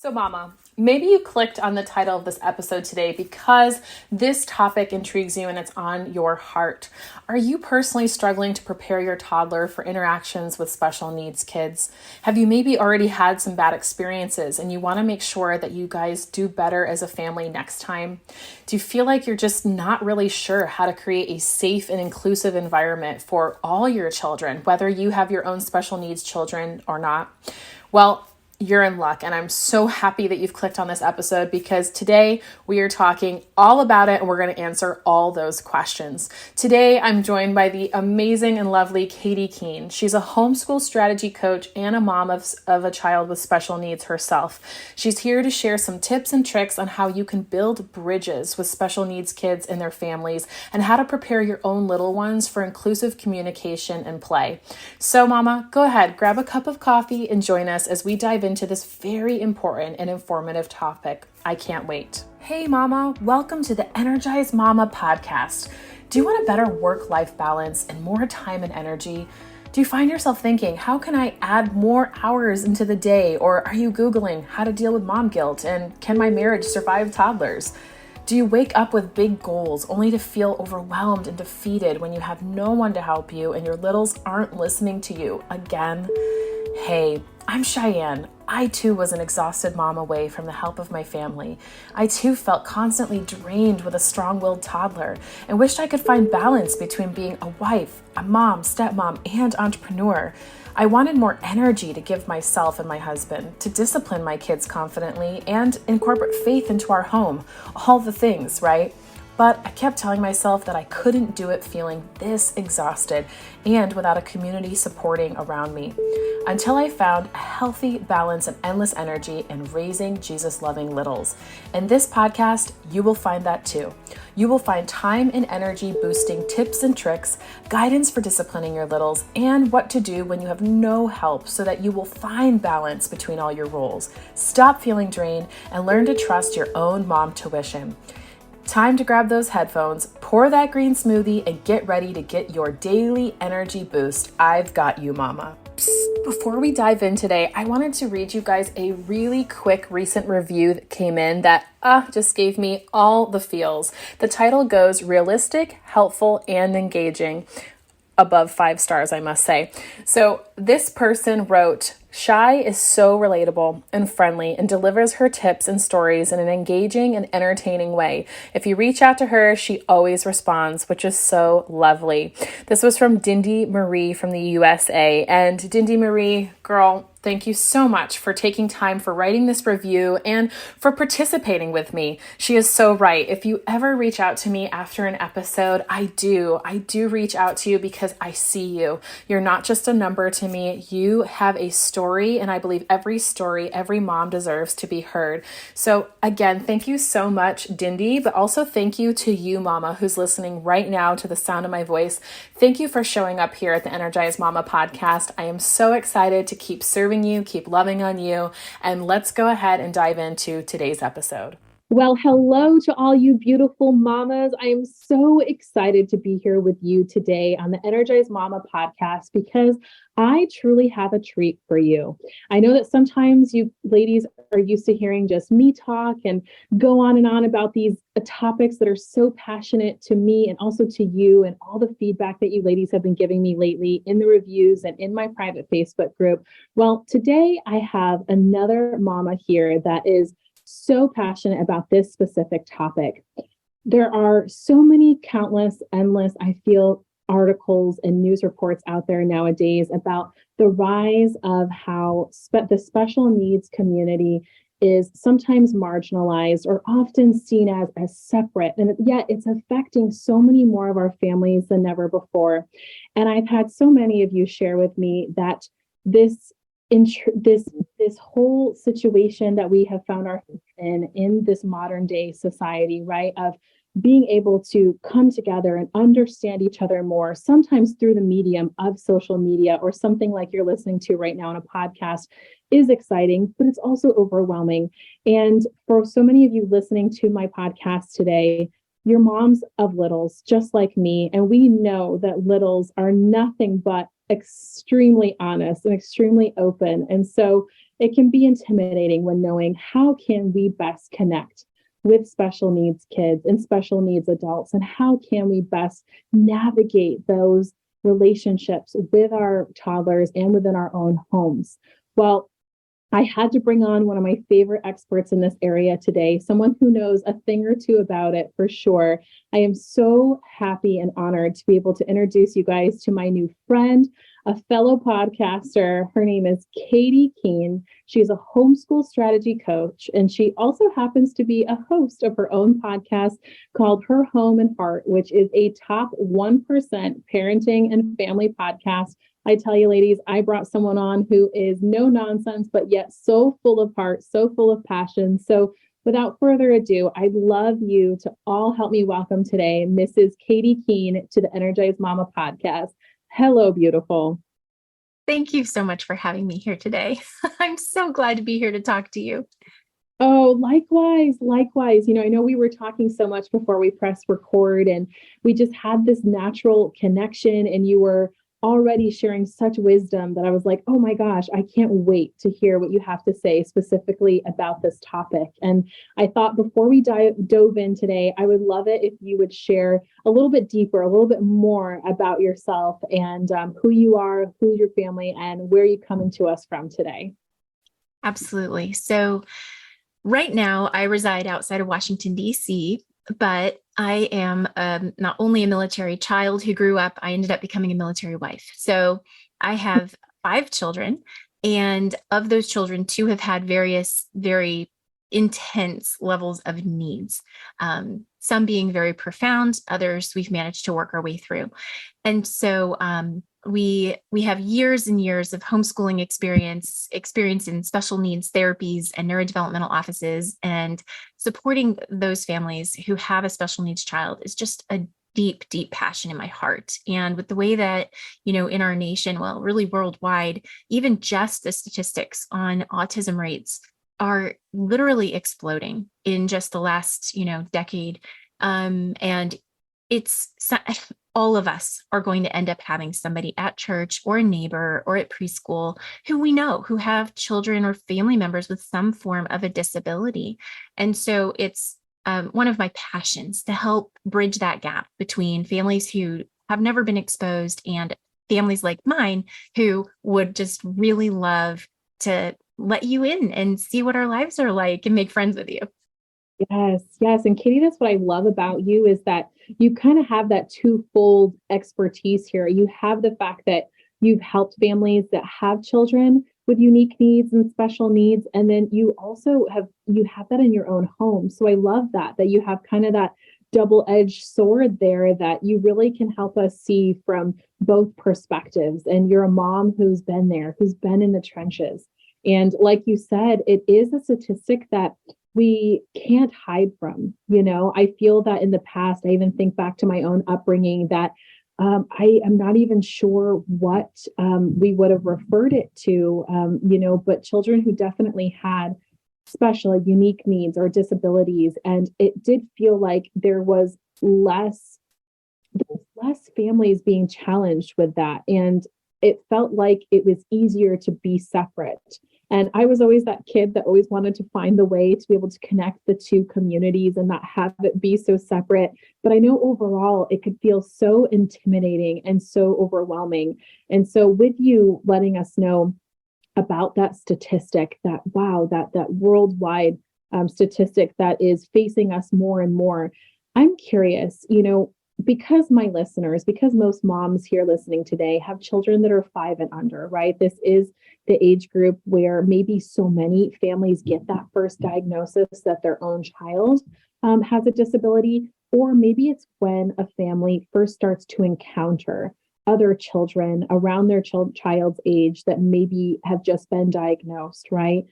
So Mama, maybe you clicked on the title of this episode today because this topic intrigues you and it's on your heart. Are you personally struggling to prepare your toddler for interactions with special needs kids? Have you maybe already had some bad experiences and you want to make sure that you guys do better as a family next time? Do you feel like you're just not really sure how to create a safe and inclusive environment for all your children, whether you have your own special needs children or not? Well, you're in luck, and I'm so happy that you've clicked on this episode because today we are talking all about it and we're going to answer all those questions. Today, I'm joined by the amazing and lovely Katie Keene. She's a homeschool strategy coach and a mom of a child with special needs herself. She's here to share some tips and tricks on how you can build bridges with special needs kids and their families and how to prepare your own little ones for inclusive communication and play. So, Mama, go ahead, grab a cup of coffee and join us as we dive into this very important and informative topic. I can't wait. Hey Mama, welcome to the Energized Mama podcast. Do you want a better work-life balance and more time and energy? Do you find yourself thinking, how can I add more hours into the day? Or are you Googling how to deal with mom guilt and can my marriage survive toddlers? Do you wake up with big goals only to feel overwhelmed and defeated when you have no one to help you and your littles aren't listening to you again? Hey, I'm Cheyanne. I too was an exhausted mom away from the help of my family. I too felt constantly drained with a strong-willed toddler and wished I could find balance between being a wife, a mom, stepmom, and entrepreneur. I wanted more energy to give myself and my husband, to discipline my kids confidently, and incorporate faith into our home. All the things, right? But I kept telling myself that I couldn't do it feeling this exhausted and without a community supporting around me. Until I found a healthy balance and endless energy in raising Jesus-loving littles. In this podcast, you will find that too. You will find time and energy boosting tips and tricks, guidance for disciplining your littles, and what to do when you have no help so that you will find balance between all your roles. Stop feeling drained and learn to trust your own mom tuition. Time to grab those headphones, pour that green smoothie, and get ready to get your daily energy boost. I've got you, Mama. Psst, before we dive in today, I wanted to read you guys a really quick recent review that came in that just gave me all the feels. The title goes, Realistic, Helpful, and Engaging. Above 5 stars, I must say. So this person wrote, Shy is so relatable and friendly and delivers her tips and stories in an engaging and entertaining way. If you reach out to her, she always responds, which is so lovely. This was from Dindy Marie from the USA. And Dindy Marie, girl, thank you so much for taking time for writing this review and for participating with me. She is so right. If you ever reach out to me after an episode, I do reach out to you because I see you. You're not just a number to me. You have a story, and I believe every mom deserves to be heard. So again, thank you so much, Dindy, but also thank you to you, Mama, who's listening right now to the sound of my voice. Thank you for showing up here at the Energized Mama podcast. I am so excited to keep serving you, keep loving on you, and let's go ahead and dive into today's episode. Well, hello to all you beautiful mamas. I am so excited to be here with you today on the Energized Mama podcast because I truly have a treat for you. I know that sometimes you ladies are used to hearing just me talk and go on and on about these topics that are so passionate to me and also to you, and all the feedback that you ladies have been giving me lately in the reviews and in my private Facebook group. Well, today I have another mama here that is so passionate about this specific topic. There are so many countless, endless, I feel, articles and news reports out there nowadays about the rise of how the special needs community is sometimes marginalized or often seen as separate, and yet it's affecting so many more of our families than ever before. And I've had so many of you share with me that this whole situation that we have found ourselves in this modern day society, right, of being able to come together and understand each other more, sometimes through the medium of social media or something like you're listening to right now on a podcast, is exciting, but it's also overwhelming. And for so many of you listening to my podcast today, you're moms of littles just like me, and we know that littles are nothing but extremely honest and extremely open. And so it can be intimidating when knowing how can we best connect with special needs kids and special needs adults, and how can we best navigate those relationships with our toddlers and within our own homes. Well, I had to bring on one of my favorite experts in this area today, someone who knows a thing or two about it for sure. I am so happy and honored to be able to introduce you guys to my new friend, a fellow podcaster. Her name is Katie Keene. She's a homeschool strategy coach, and she also happens to be a host of her own podcast called Her Home and Heart, which is a top 1% parenting and family podcast. I tell you, ladies, I brought someone on who is no nonsense, but yet so full of heart, so full of passion. So without further ado, I'd love you to all help me welcome today Mrs. Katie Keene to the Energized Mama podcast. Hello, beautiful. Thank you so much for having me here today. I'm so glad to be here to talk to you. Oh, likewise, likewise. I know we were talking so much before we pressed record, and we just had this natural connection, and you were already sharing such wisdom that I was like, oh my gosh, I can't wait to hear what you have to say specifically about this topic. And I thought before we dove in today, I would love it if you would share a little bit deeper, a little bit more about yourself and who you are, who's your family, and where you coming to us from today. Absolutely. So right now I reside outside of Washington, D.C., but I am not only a military child who grew up, I ended up becoming a military wife. So I have 5 children, and of those children, 2 have had various, very intense levels of needs. Some being very profound, others we've managed to work our way through. And so we have years and years of homeschooling experience in special needs therapies and neurodevelopmental offices, and supporting those families who have a special needs child is just a deep, deep passion in my heart. And with the way that, in our nation, well, really worldwide, even just the statistics on autism rates are literally exploding in just the last, decade. And it's all of us are going to end up having somebody at church or a neighbor or at preschool who we know who have children or family members with some form of a disability. And so it's one of my passions to help bridge that gap between families who have never been exposed and families like mine who would just really love to let you in and see what our lives are like and make friends with you. Yes, yes. And Katie, that's what I love about you is that you kind of have that twofold expertise here. You have the fact that you've helped families that have children with unique needs and special needs. And then you also have that in your own home. So I love that you have kind of that double-edged sword there that you really can help us see from both perspectives. And you're a mom who's been there, who's been in the trenches. And like you said, it is a statistic that we can't hide from. I feel that in the past, I even think back to my own upbringing that I am not even sure what we would have referred it to, but children who definitely had special, unique needs or disabilities. And it did feel like there was less families being challenged with that. And it felt like it was easier to be separate. And I was always that kid that always wanted to find the way to be able to connect the two communities and not have it be so separate. But I know overall it could feel so intimidating and so overwhelming. And so with you letting us know about that statistic, that worldwide statistic that is facing us more and more, I'm curious, because most moms here listening today have children that are 5 and under, right? This is the age group where maybe so many families get that first diagnosis that their own child has a disability, or maybe it's when a family first starts to encounter other children around their child's age that maybe have just been diagnosed, right?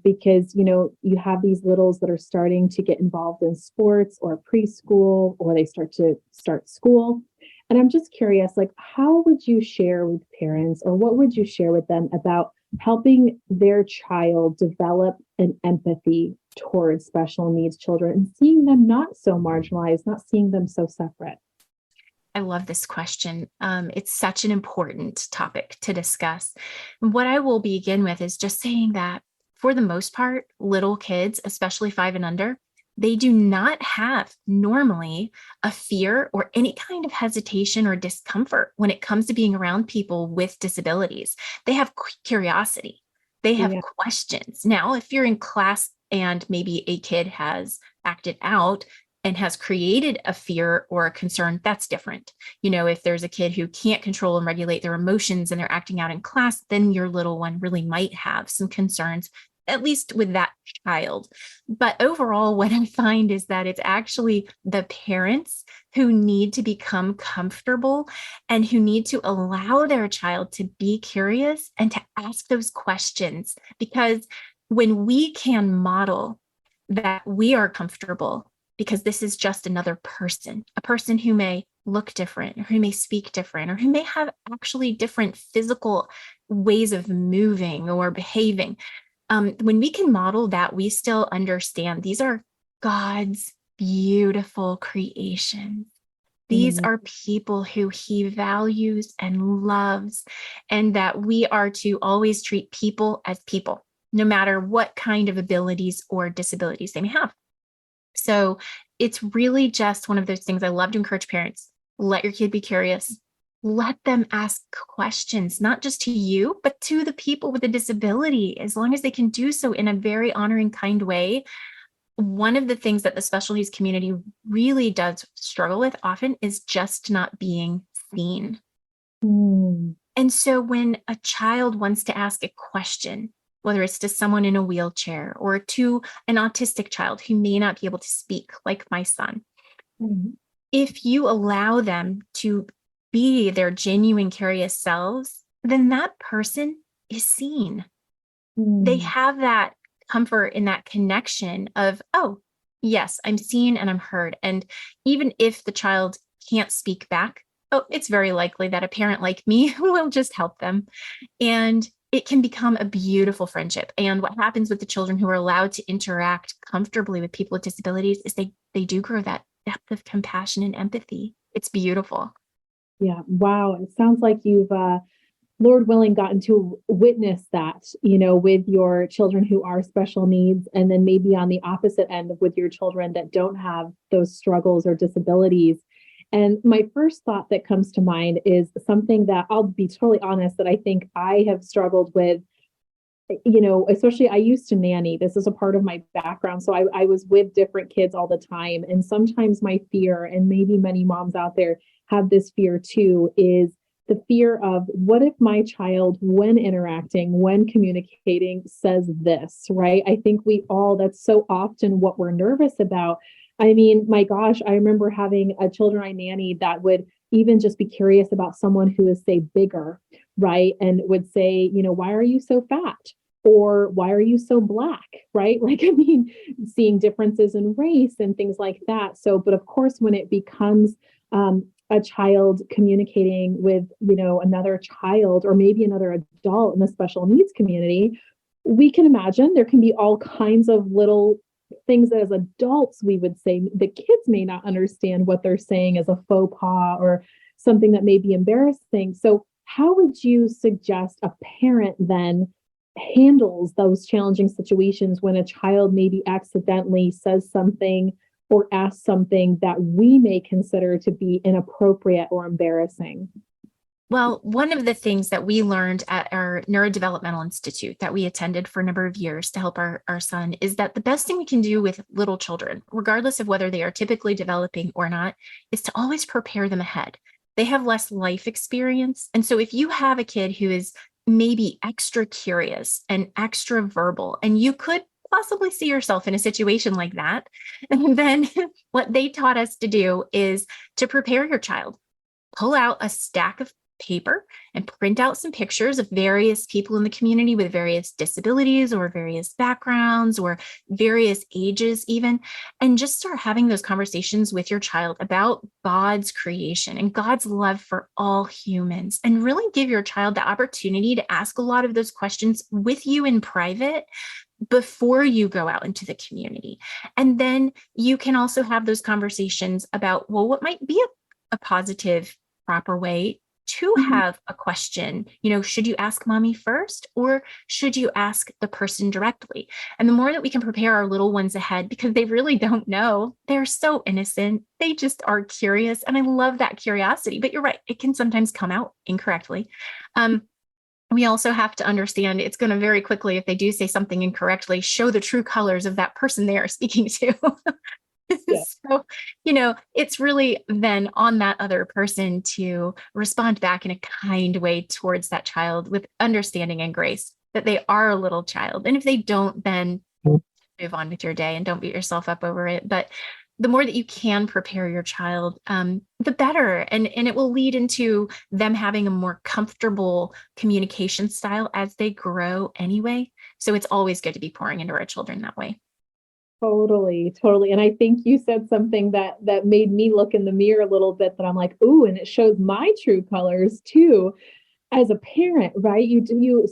Because, you have these littles that are starting to get involved in sports or preschool, or they start school. And I'm just curious, how would you share with parents, or what would you share with them about helping their child develop an empathy towards special needs children and seeing them not so marginalized, not seeing them so separate? I love this question. It's such an important topic to discuss. And what I will begin with is just saying that for the most part, little kids, especially 5 and under, they do not have normally a fear or any kind of hesitation or discomfort when it comes to being around people with disabilities. They have curiosity, they have Yeah. questions. Now, if you're in class and maybe a kid has acted out and has created a fear or a concern, that's different. If there's a kid who can't control and regulate their emotions and they're acting out in class, then your little one really might have some concerns, at least with that child. But overall, what I find is that it's actually the parents who need to become comfortable and who need to allow their child to be curious and to ask those questions. Because when we can model that we are comfortable, because this is just another person, a person who may look different, or who may speak different, or who may have actually different physical ways of moving or behaving. When we can model that, we still understand these are God's beautiful creations. These are people who he values and loves, and that we are to always treat people as people, no matter what kind of abilities or disabilities they may have. So it's really just one of those things I love to encourage parents. Let your kid be curious. Let them ask questions, not just to you, but to the people with a disability, as long as they can do so in a very honoring, kind way. One of the things that the special needs community really does struggle with often is just not being seen. And so when a child wants to ask a question, whether it's to someone in a wheelchair or to an autistic child who may not be able to speak, like my son, if you allow them to be their genuine, curious selves, then that person is seen. They have that comfort in that connection of, oh, yes, I'm seen and I'm heard. And even if the child can't speak back, oh, it's very likely that a parent like me will just help them. And it can become a beautiful friendship. And what happens with the children who are allowed to interact comfortably with people with disabilities is they do grow that depth of compassion and empathy. It's beautiful. Yeah. Wow. It sounds like you've, Lord willing, gotten to witness that, with your children who are special needs, and then maybe on the opposite end with your children that don't have those struggles or disabilities. And my first thought that comes to mind is something that I'll be totally honest that I think I have struggled with, especially I used to nanny. This is a part of my background. So I was with different kids all the time. And sometimes my fear, and maybe many moms out there have this fear too, is the fear of what if my child, when interacting, when communicating, says this, right? I think that's so often what we're nervous about. I mean, my gosh, I remember having a children I nannied that would even just be curious about someone who is, say, bigger, right? And would say, why are you so fat? Or why are you so black, right? Seeing differences in race and things like that. So, but of course, when it becomes a child communicating with, another child or maybe another adult in the special needs community, we can imagine there can be all kinds of little things that as adults we would say the kids may not understand what they're saying as a faux pas or something that may be embarrassing. So how would you suggest a parent then handles those challenging situations when a child maybe accidentally says something or asks something that we may consider to be inappropriate or embarrassing? Well, one of the things that we learned at our Neurodevelopmental Institute that we attended for a number of years to help our son is that the best thing we can do with little children, regardless of whether they are typically developing or not, is to always prepare them ahead. They have less life experience. And so if you have a kid who is maybe extra curious and extra verbal, and you could possibly see yourself in a situation like that, and then what they taught us to do is to prepare your child. Pull out a stack of paper and print out some pictures of various people in the community with various disabilities or various backgrounds or various ages even, and just start having those conversations with your child about God's creation and God's love for all humans, and really give your child the opportunity to ask a lot of those questions with you in private before you go out into the community. And then you can also have those conversations about, well, what might be a a positive, proper way to have a question. Should you ask mommy first or should you ask the person directly? And the more that we can prepare our little ones ahead, because they really don't know, they're so innocent. They just are curious. And I love that curiosity, but you're right. It can sometimes come out incorrectly. We also have to understand it's going to very quickly, if they do say something incorrectly, show the true colors of that person they are speaking to. Yeah. So, it's really then on that other person to respond back in a kind way towards that child with understanding and grace that they are a little child. And if they don't, then move on with your day and don't beat yourself up over it. But the more that you can prepare your child, the better. And it will lead into them having a more comfortable communication style as they grow anyway. So it's always good to be pouring into our children that way. Totally, totally. And I think you said something that made me look in the mirror a little bit, that I'm like, ooh, and it shows my true colors too as a parent, right?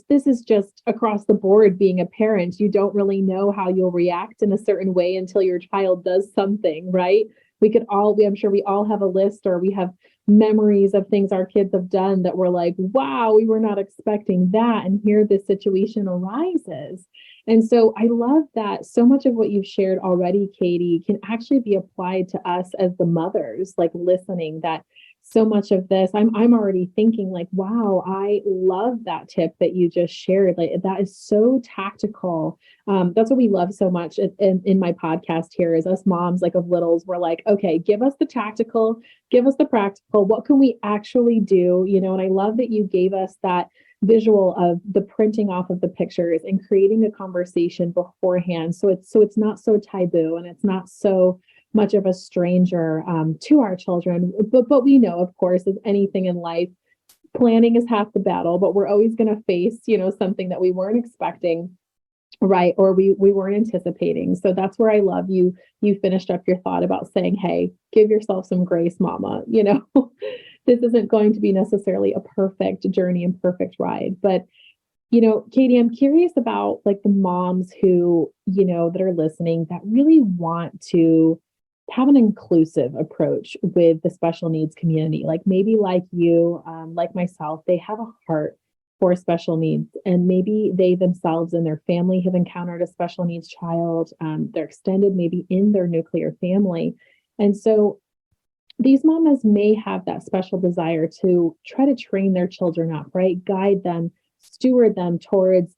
This is just across the board being a parent. You don't really know how you'll react in a certain way until your child does something, right? I'm sure we all have a list, or we have memories of things our kids have done that we're like, wow, we were not expecting that. And here this situation arises. And so I love that so much of what you've shared already, Katie, can actually be applied to us as the mothers, like listening, that so much of this, I'm already thinking like, wow, I love that tip that you just shared. Like, that is so tactical. That's what we love so much in my podcast here, is us moms, like, of littles. We're like, okay, give us the tactical, give us the practical. What can we actually do? And I love that you gave us that visual of the printing off of the pictures and creating a conversation beforehand. So it's not so taboo, and it's not so much of a stranger to our children. But we know, of course, as anything in life, planning is half the battle, but we're always going to face, something that we weren't expecting, right? Or we weren't anticipating. So that's where I love you. You finished up your thought about saying, hey, give yourself some grace, mama. This isn't going to be necessarily a perfect journey and perfect ride. But, Katie, I'm curious about, like, the moms who, that are listening, that really want to have an inclusive approach with the special needs community. Like, maybe like you, like myself, they have a heart for special needs, and maybe they themselves and their family have encountered a special needs child. They're extended maybe in their nuclear family. And so these mamas may have that special desire to try to train their children up, right? Guide them, steward them towards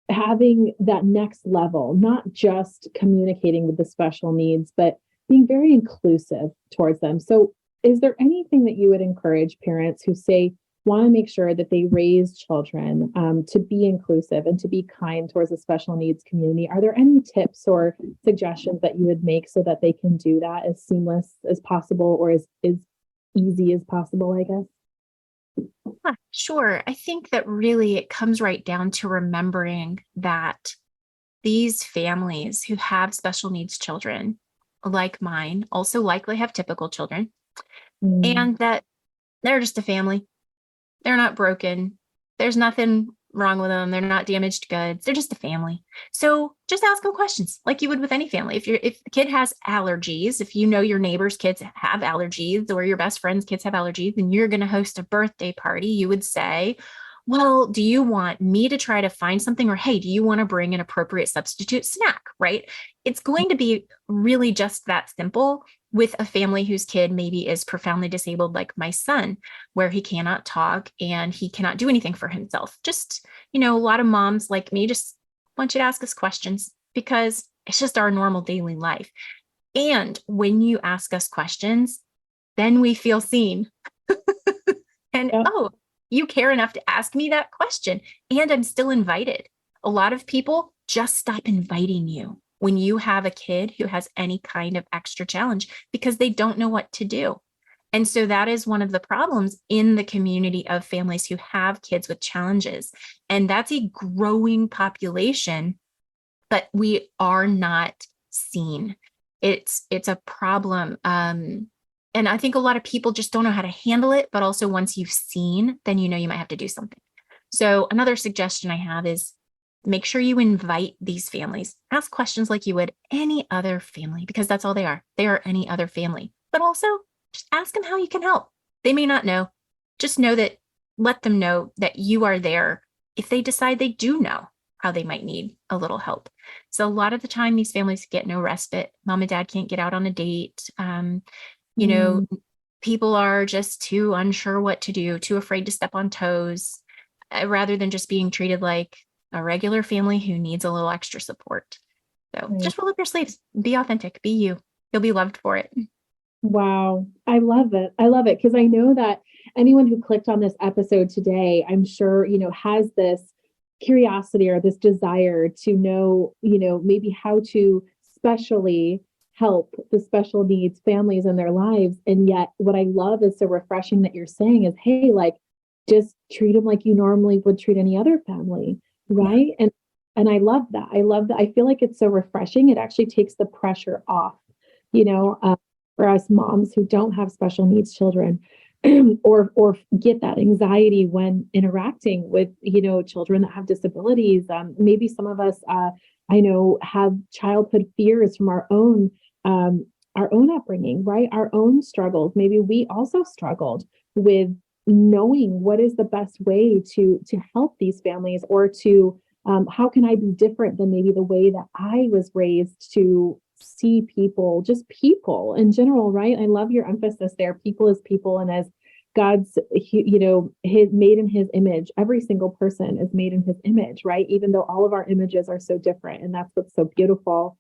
having that next level, not just communicating with the special needs, but being very inclusive towards them. So is there anything that you would encourage parents who want to make sure that they raise children to be inclusive and to be kind towards the special needs community? Are there any tips or suggestions that you would make so that they can do that as seamless as possible, or as easy as possible, I guess? Yeah, sure. I think that really it comes right down to remembering that these families who have special needs children, like mine, also likely have typical children, and that they're just a family. They're not broken. There's nothing wrong with them. They're not damaged goods. They're just a family. So just ask them questions like you would with any family. If the kid has allergies, if your neighbor's kids have allergies, or your best friend's kids have allergies, and you're going to host a birthday party, you would say, well, do you want me to try to find something? Or, hey, do you want to bring an appropriate substitute snack, right? It's going to be really just that simple with a family whose kid maybe is profoundly disabled, like my son, where he cannot talk and he cannot do anything for himself. Just, a lot of moms like me just want you to ask us questions, because it's just our normal daily life. And when you ask us questions, then we feel seen. And, oh, you care enough to ask me that question, and I'm still invited. A lot of people just stop inviting you when you have a kid who has any kind of extra challenge, because they don't know what to do. And so that is one of the problems in the community of families who have kids with challenges. And that's a growing population, but we are not seen. It's a problem. And I think a lot of people just don't know how to handle it, but also once you've seen, then you might have to do something. So another suggestion I have is make sure you invite these families. Ask questions like you would any other family, because that's all they are. They are any other family. But also just ask them how you can help. They may not know. Just know that, let them know that you are there if they decide they do know how they might need a little help. So a lot of the time, these families get no respite. Mom and dad can't get out on a date. People are just too unsure what to do, too afraid to step on toes, rather than just being treated like a regular family who needs a little extra support. So just roll up your sleeves, be authentic, be you. You'll be loved for it. Wow. I love it. I love it. Because I know that anyone who clicked on this episode today, I'm sure, has this curiosity or this desire to know, maybe how to specially help the special needs families in their lives. And yet what I love is so refreshing that you're saying is, hey, like, just treat them like you normally would treat any other family. Right. Yeah. And I love that. I love that. I feel like it's so refreshing. It actually takes the pressure off, for us moms who don't have special needs children or get that anxiety when interacting with, children that have disabilities. Maybe some of us, I know, have childhood fears from our own upbringing, right? Our own struggles. Maybe we also struggled with knowing what is the best way to help these families, or to how can I be different than maybe the way that I was raised to see people, just people in general, right? I love your emphasis there. People is people, and as God's, his made in his image, every single person is made in his image, right? Even though all of our images are so different, and that's what's so beautiful.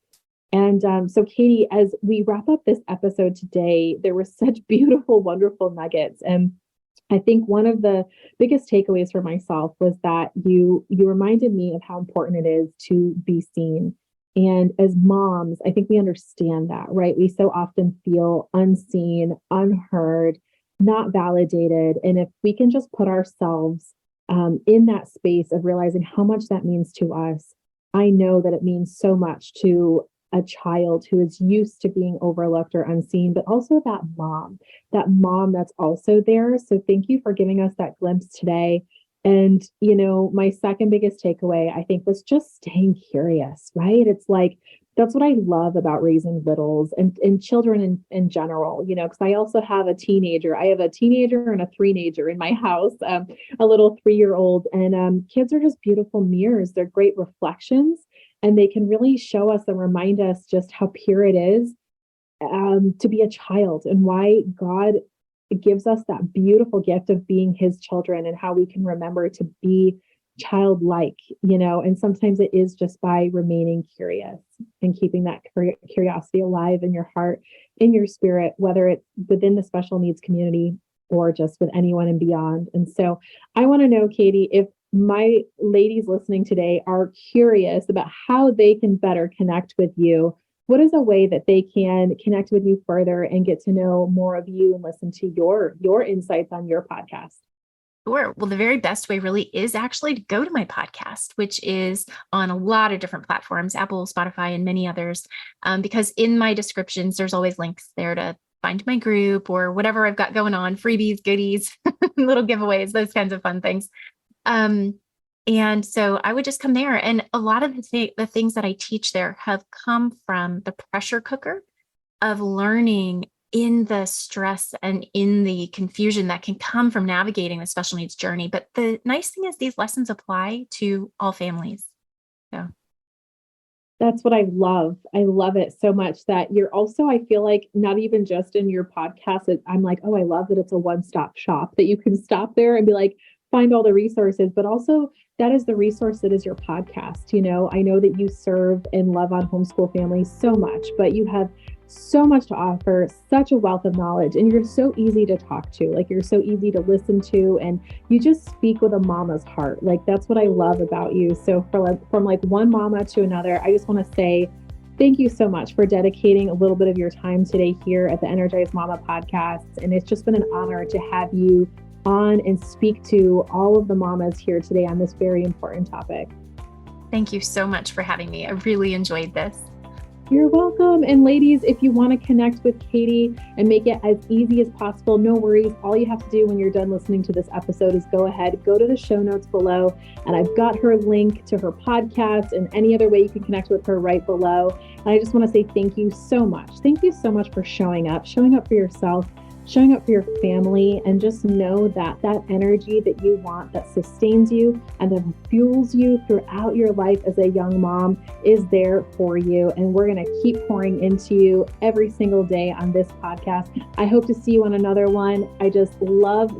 And so, Katie, as we wrap up this episode today, there were such beautiful, wonderful nuggets, and I think one of the biggest takeaways for myself was that you reminded me of how important it is to be seen. And as moms, I think we understand that, right? We so often feel unseen, unheard, not validated. And if we can just put ourselves in that space of realizing how much that means to us, I know that it means so much to a child who is used to being overlooked or unseen, but also that mom that's also there. So thank you for giving us that glimpse today. And, my second biggest takeaway, I think, was just staying curious, right? It's like, that's what I love about raising littles and children in general, because I also have a teenager. I have a teenager and a three-nager in my house, a little 3-year-old. And kids are just beautiful mirrors. They're great reflections. And they can really show us and remind us just how pure it is to be a child, and why God gives us that beautiful gift of being his children, and how we can remember to be childlike, and sometimes it is just by remaining curious and keeping that curiosity alive in your heart, in your spirit, whether it's within the special needs community or just with anyone and beyond. And so I want to know, Katie, if my ladies listening today are curious about how they can better connect with you, what is a way that they can connect with you further and get to know more of you and listen to your insights on your podcast? Sure. Well, the very best way really is actually to go to my podcast, which is on a lot of different platforms, Apple, Spotify, and many others, because in my descriptions, there's always links there to find my group or whatever I've got going on, freebies, goodies, little giveaways, those kinds of fun things. And so I would just come there. And a lot of the things that I teach there have come from the pressure cooker of learning in the stress and in the confusion that can come from navigating the special needs journey. But the nice thing is these lessons apply to all families. So that's what I love. I love it so much that you're also, I feel like, not even just in your podcast. I'm like, oh, I love that it's a one-stop shop, that you can stop there and be like, find all the resources, but also that is the resource that is your podcast. I know that you serve and love on homeschool families so much, but you have so much to offer, such a wealth of knowledge, and you're so easy to talk to. Like, you're so easy to listen to, and you just speak with a mama's heart. Like, that's what I love about you. So from one mama to another, I just want to say thank you so much for dedicating a little bit of your time today here at the Energized Mama podcast. And it's just been an honor to have you on and speak to all of the mamas here today on this very important topic. Thank you so much for having me. I really enjoyed this. You're welcome. And ladies, if you want to connect with Katie and make it as easy as possible, no worries. All you have to do when you're done listening to this episode is go to the show notes below, and I've got her link to her podcast and any other way you can connect with her right below. And I just want to say thank you so much. Thank you so much for showing up for yourself, showing up for your family, and just know that that energy that you want, that sustains you and that fuels you throughout your life as a young mom, is there for you. And we're going to keep pouring into you every single day on this podcast. I hope to see you on another one. I just love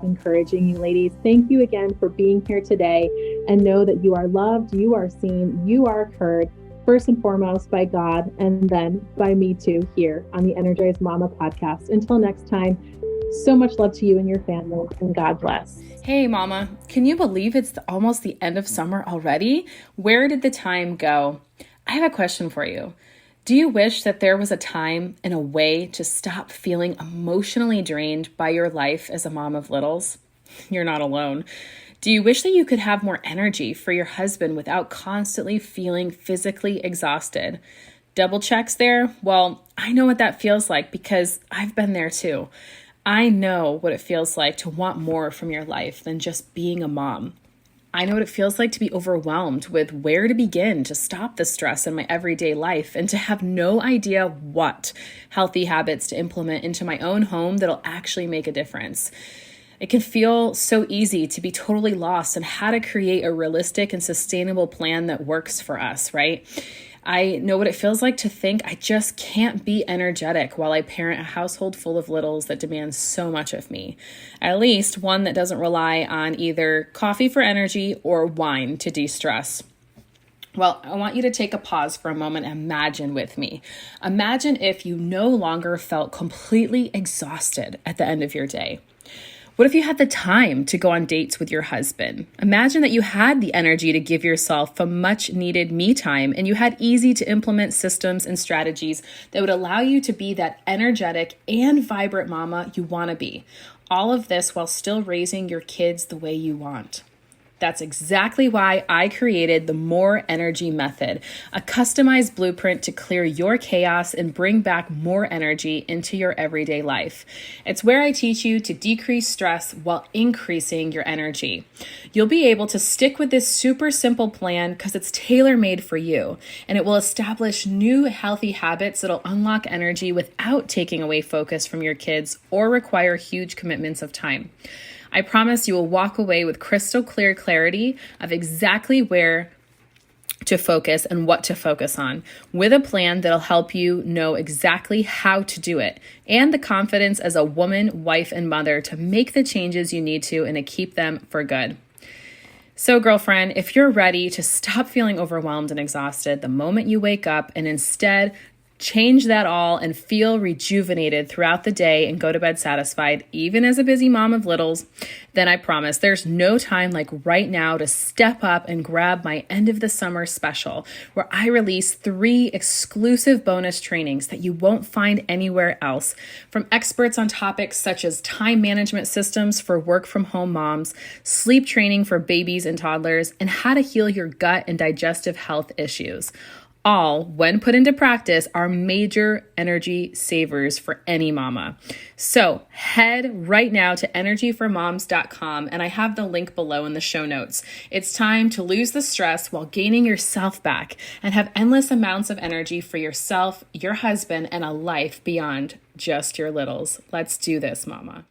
encouraging you, ladies. Thank you again for being here today, and know that you are loved, you are seen, you are heard, first and foremost by God, and then by me too, here on the Energized Mama podcast. Until next time, so much love to you and your family, and God bless. Hey, Mama, can you believe it's almost the end of summer already? Where did the time go? I have a question for you. Do you wish that there was a time and a way to stop feeling emotionally drained by your life as a mom of littles? You're not alone. Do you wish that you could have more energy for your husband without constantly feeling physically exhausted? Double checks there? Well, I know what that feels like because I've been there too. I know what it feels like to want more from your life than just being a mom. I know what it feels like to be overwhelmed with where to begin to stop the stress in my everyday life, and to have no idea what healthy habits to implement into my own home that'll actually make a difference. It can feel so easy to be totally lost in how to create a realistic and sustainable plan that works for us, right? I know what it feels like to think I just can't be energetic while I parent a household full of littles that demands so much of me. At least one that doesn't rely on either coffee for energy or wine to de-stress. Well, I want you to take a pause for a moment and imagine with me. Imagine if you no longer felt completely exhausted at the end of your day. What if you had the time to go on dates with your husband? Imagine that you had the energy to give yourself a much needed me time, and you had easy to implement systems and strategies that would allow you to be that energetic and vibrant mama you want to be. All of this while still raising your kids the way you want. That's exactly why I created the More Energy Method, a customized blueprint to clear your chaos and bring back more energy into your everyday life. It's where I teach you to decrease stress while increasing your energy. You'll be able to stick with this super simple plan because it's tailor-made for you, and it will establish new healthy habits that'll unlock energy without taking away focus from your kids or require huge commitments of time. I promise you will walk away with crystal clear clarity of exactly where to focus and what to focus on, with a plan that'll help you know exactly how to do it, and the confidence as a woman, wife, and mother to make the changes you need to and to keep them for good. So, girlfriend, if you're ready to stop feeling overwhelmed and exhausted the moment you wake up, and instead change that all and feel rejuvenated throughout the day and go to bed satisfied, even as a busy mom of littles, then I promise there's no time like right now to step up and grab my end of the summer special, where I release 3 exclusive bonus trainings that you won't find anywhere else, from experts on topics such as time management systems for work from home moms, sleep training for babies and toddlers, and how to heal your gut and digestive health issues. All, when put into practice, are major energy savers for any mama. So head right now to energyformoms.com, and I have the link below in the show notes. It's time to lose the stress while gaining yourself back and have endless amounts of energy for yourself, your husband, and a life beyond just your littles. Let's do this, mama.